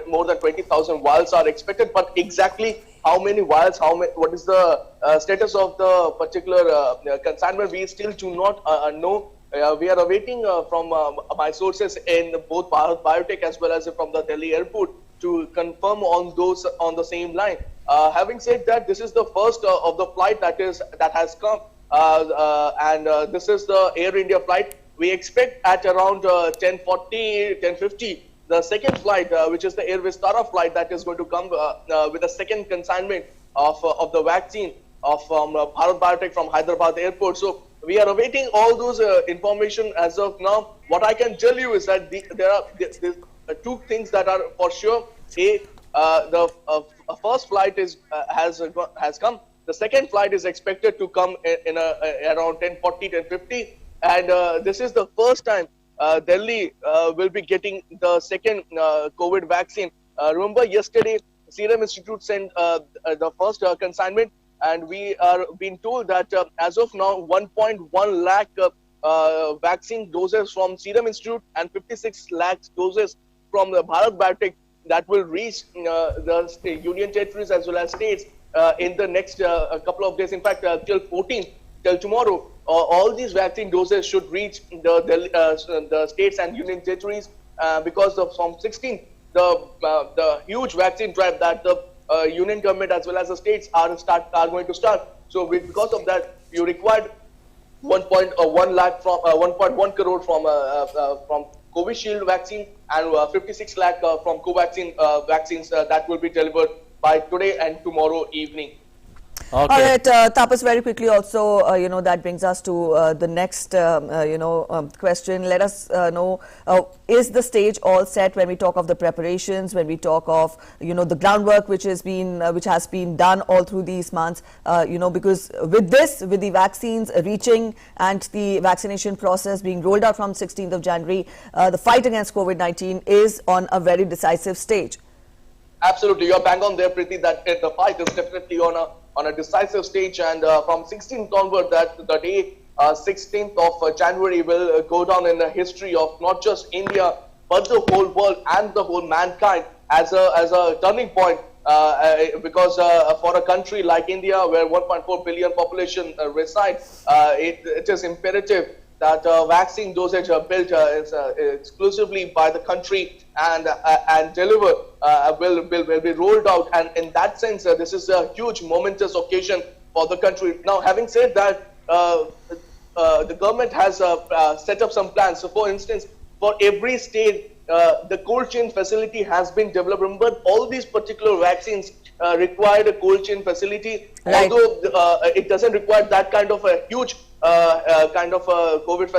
more than 20,000 vials are expected, but exactly how many vials, what is the status of the particular consignment, we still do not know. We are awaiting from my sources in both Bharat Biotech as well as from the Delhi airport to confirm on those on the same line. Having said that, this is the first of the flight that has come, and this is the Air India flight. We expect at around 10:40, 10:50, the second flight, which is the Air Vistara flight, that is going to come with a second consignment of the vaccine from Bharat Biotech from Hyderabad airport. So we are awaiting all those information as of now. What I can tell you is that there are two things that are for sure. The first flight has come. The second flight is expected to come in around 10:40, 10:50. And this is the first time Delhi will be getting the second COVID vaccine. Remember, yesterday Serum Institute sent the first consignment, and we are being told that as of now 1.1 lakh vaccine doses from Serum Institute and 56 lakh doses from the Bharat Biotech that will reach the union territories as well as states in the next couple of days. In fact, till 14th, till tomorrow. All these vaccine doses should reach the states and union territories because from 16th, the huge vaccine drive that the union government as well as the states are going to start. So because of that, you required 1.1 lakh from 1.1 crore from Covishield vaccine and 56 lakh from Covaxin vaccines that will be delivered by today and tomorrow evening. Okay. All right, Tapas, very quickly also, that brings us to the next, question. Let us know, is the stage all set when we talk of the preparations, when we talk of, the groundwork which has been done all through these months, because with the vaccines reaching and the vaccination process being rolled out from 16th of January, the fight against COVID-19 is on a very decisive stage. Absolutely, you're bang on there, Preeti, that the fight is definitely on a decisive stage, and from 16th onward, that the day 16th of January will go down in the history of not just India but the whole world and the whole mankind as a turning point, because for a country like India where 1.4 billion population resides, it is imperative that vaccine dosage are built exclusively by the country and deliver will be rolled out, and in that sense this is a huge momentous occasion for the country. Now, having said that, the government has set up some plans. So for instance, for every state the cold chain facility has been developed. Remember, all these particular vaccines required a cold chain facility, although it doesn't require that kind of a huge kind of COVID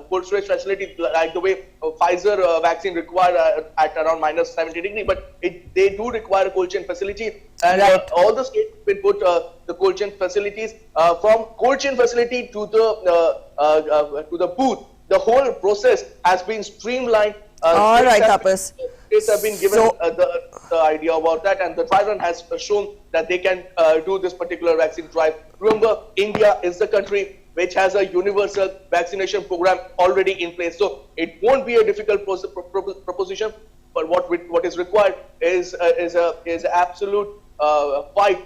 cold storage facility, like the way Pfizer vaccine required at around minus 70 degrees, but they do require a cold chain facility, and all the states have been put the cold chain facilities from cold chain facility to the booth. The whole process has been streamlined. All right, Tapas. States have been given the idea about that, and the dry run has shown that they can do this particular vaccine drive. Remember, India is the country which has a universal vaccination program already in place, so it won't be a difficult proposition. But what is required is absolute fight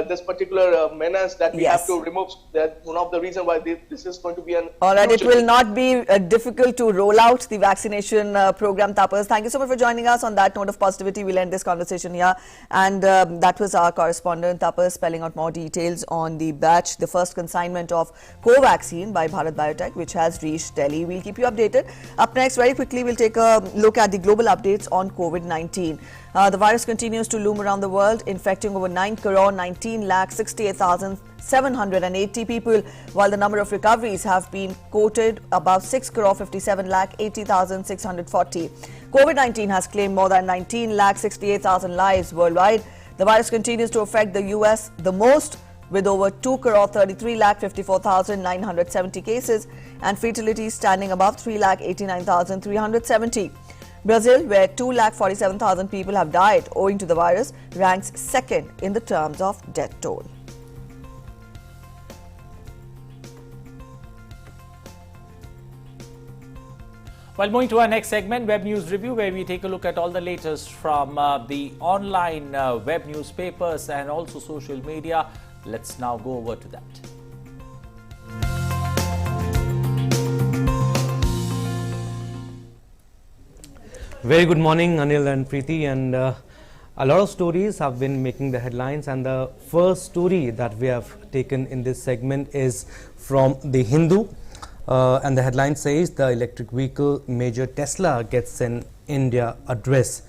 this particular menace that we have to remove. That's one of the reasons why this is going to be an. All right, it will not be difficult to roll out the vaccination program, Tapas. Thank you so much for joining us. On that note of positivity, we'll end this conversation here. And that was our correspondent, Tapas, spelling out more details on the batch, the first consignment of Covaxin by Bharat Biotech, which has reached Delhi. We'll keep you updated. Up next, very quickly, we'll take a look at the global updates on COVID-19. The virus continues to loom around the world, infecting over 9,19,68,780 people, while the number of recoveries have been quoted above 6,57,80,640. COVID-19 has claimed more than 19,68,000 lives worldwide. The virus continues to affect the US the most, with over 2,33,54,970 cases and fatalities standing above 3,89,370. Brazil, where 2,47,000 people have died owing to the virus, ranks second in the terms of death toll. Well, moving to our next segment, Web News Review, where we take a look at all the latest from the online web newspapers and also social media. Let's now go over to that. Very good morning, Anil and Preeti, and a lot of stories have been making the headlines, and the first story that we have taken in this segment is from the Hindu, and the headline says the electric vehicle major Tesla gets an India address.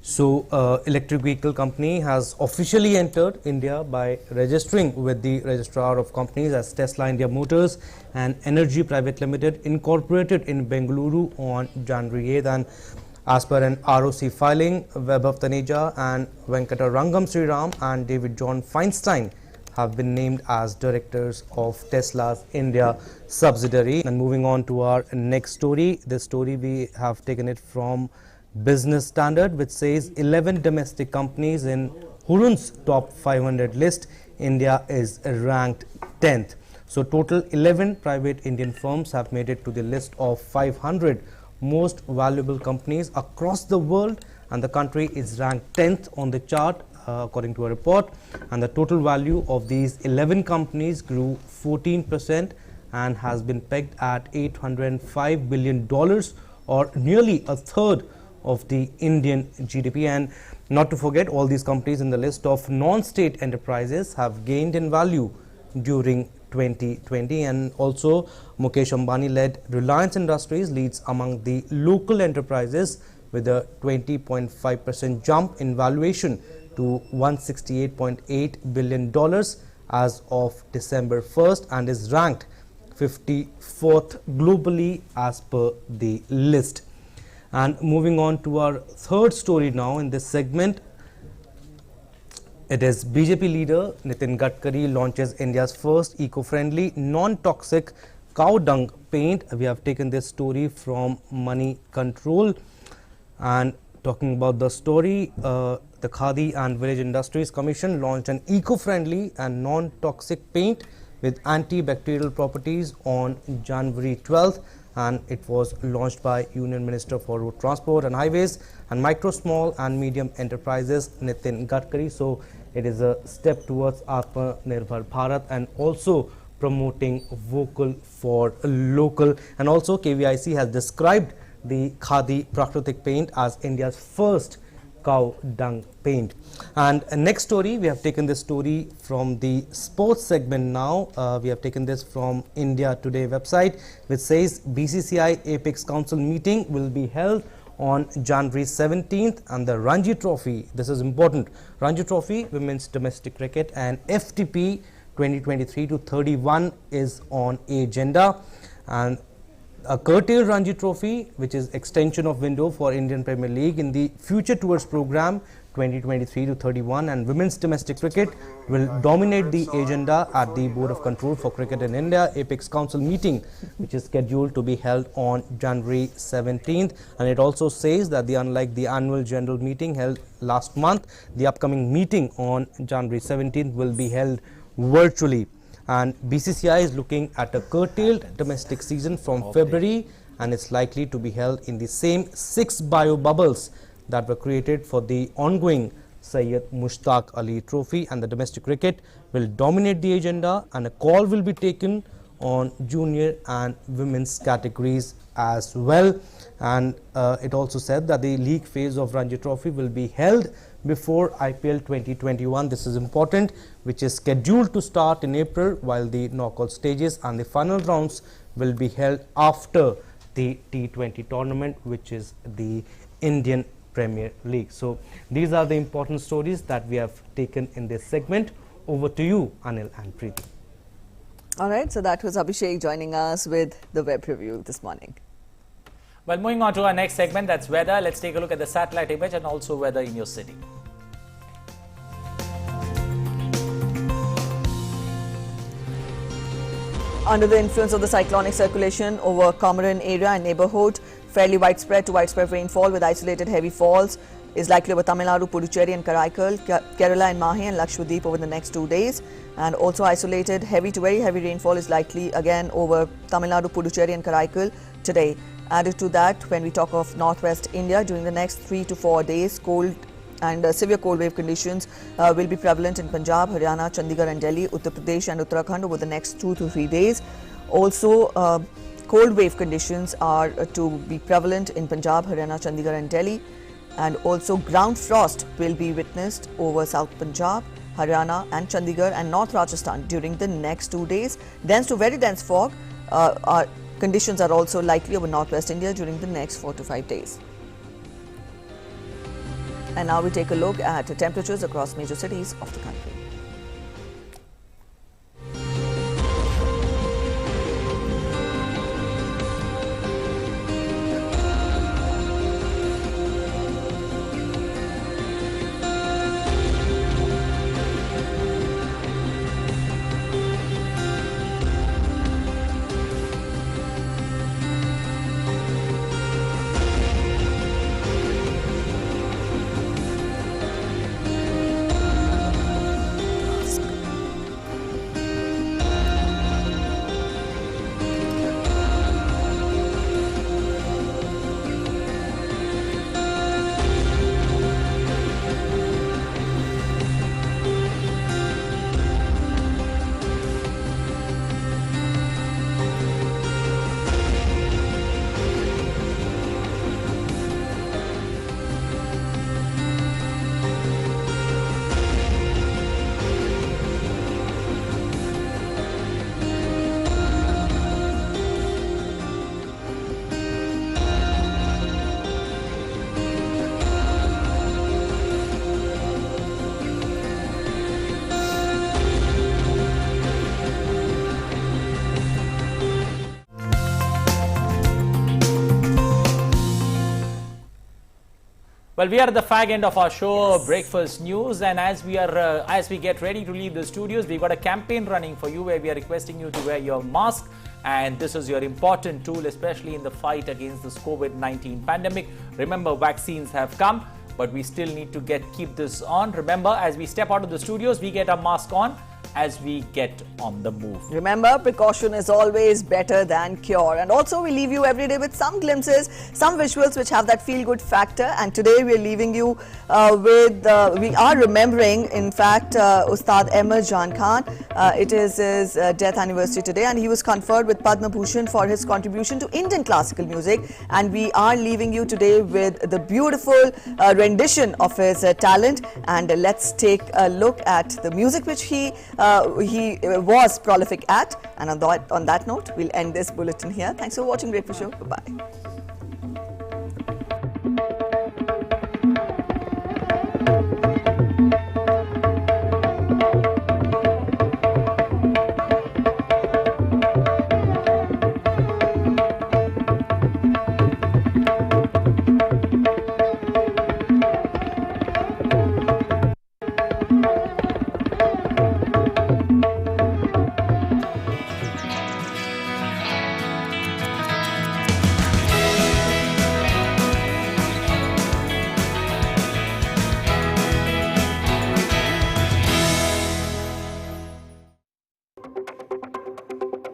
So electric vehicle company has officially entered India by registering with the registrar of companies as Tesla India Motors and Energy Private Limited, incorporated in Bengaluru on January 8th, and as per an ROC filing, Vaibhav Taneja and Venkatarangam Sriram and David John Feinstein have been named as directors of Tesla's India subsidiary. And moving on to our next story, this story we have taken it from Business Standard, which says 11 domestic companies in Hurun's top 500 list. India is ranked 10th. So total 11 private Indian firms have made it to the list of 500 most valuable companies across the world, and the country is ranked 10th on the chart according to a report, and the total value of these 11 companies grew 14% and has been pegged at $805 billion, or nearly a third of the Indian GDP. And not to forget, all these companies in the list of non-state enterprises have gained in value during 2020, and also Mukesh Ambani led Reliance Industries leads among the local enterprises with a 20.5% jump in valuation to $168.8 billion as of December 1st, and is ranked 54th globally as per the list. And moving on to our third story now in this segment, it is BJP leader Nitin Gadkari launches India's first eco-friendly, non-toxic cow dung paint. We have taken this story from Money Control, and talking about the story, the Khadi and Village Industries Commission launched an eco-friendly and non-toxic paint with antibacterial properties on January 12th, and it was launched by Union Minister for Road Transport and Highways and Micro, Small and Medium Enterprises Nitin Gadkari. So it is a step towards Atmanirbhar Bharat and also promoting vocal for local. And also KVIC has described the Khadi Prakritik paint as India's first cow dung paint. And next story, we have taken this story from the sports segment now. We have taken this from India Today website, which says BCCI Apex Council meeting will be held on January 17th, and the Ranji Trophy, this is important, Ranji Trophy, Women's Domestic Cricket and FTP 2023 to 31 is on agenda, and a curtailed Ranji Trophy, which is extension of window for Indian Premier League in the Future Tours program 2023 to 31, and women's domestic cricket will dominate the agenda at the Board of Control for Cricket in India Apex Council meeting, which is scheduled to be held on January 17th. And it also says that unlike the annual general meeting held last month, the upcoming meeting on January 17th will be held virtually. And BCCI is looking at a curtailed domestic season from February, and it's likely to be held in the same 6 bio bubbles that were created for the ongoing Syed Mushtaq Ali Trophy. And the domestic cricket will dominate the agenda, and a call will be taken on junior and women's categories as well. And it also said that the league phase of Ranji Trophy will be held before IPL 2021. This is important, which is scheduled to start in April, while the knockout stages and the final rounds will be held after the T20 tournament, which is the Indian Premier League. So these are the important stories that we have taken in this segment. Over to you, Anil and Preeti. All right, so that was Abhishek joining us with the web review this morning. Well, moving on to our next segment, that's weather. Let's take a look at the satellite image and also weather in your city. Under the influence of the cyclonic circulation over Comorin area and neighborhood, fairly widespread to widespread rainfall with isolated heavy falls is likely over Tamil Nadu, Puducherry and Karaikal, Kerala and Mahi and Lakshadweep over the next 2 days. And also isolated heavy to very heavy rainfall is likely again over Tamil Nadu, Puducherry and Karaikal today. Added to that, when we talk of northwest India, during the next 3 to 4 days, cold and severe cold wave conditions will be prevalent in Punjab, Haryana, Chandigarh and Delhi, Uttar Pradesh and Uttarakhand over the next 2 to 3 days. Also, cold wave conditions are to be prevalent in Punjab, Haryana, Chandigarh and Delhi, and also ground frost will be witnessed over South Punjab, Haryana and Chandigarh and North Rajasthan during the next 2 days. Dense to very dense fog conditions are also likely over northwest India during the next 4 to 5 days. And now we take a look at the temperatures across major cities of the country. Well, we are at the fag end of our show, Breakfast News, and as we get ready to leave the studios, we've got a campaign running for you where we are requesting you to wear your mask, and this is your important tool, especially in the fight against this COVID-19 pandemic. Remember, vaccines have come, but we still need to keep this on. Remember, as we step out of the studios, we get our mask on as we get on the move. Remember, precaution is always better than cure. And also, we leave you every day with some glimpses, some visuals which have that feel-good factor. And today, we are leaving you we are remembering, in fact, Ustad Ahmed Jan Khan. It is his death anniversary today, and he was conferred with Padma Bhushan for his contribution to Indian classical music. And we are leaving you today with the beautiful rendition of his talent. And let's take a look at the music which he was prolific at. And on that note, we'll end this bulletin here. Thanks for watching Breakfast Show. Bye-bye.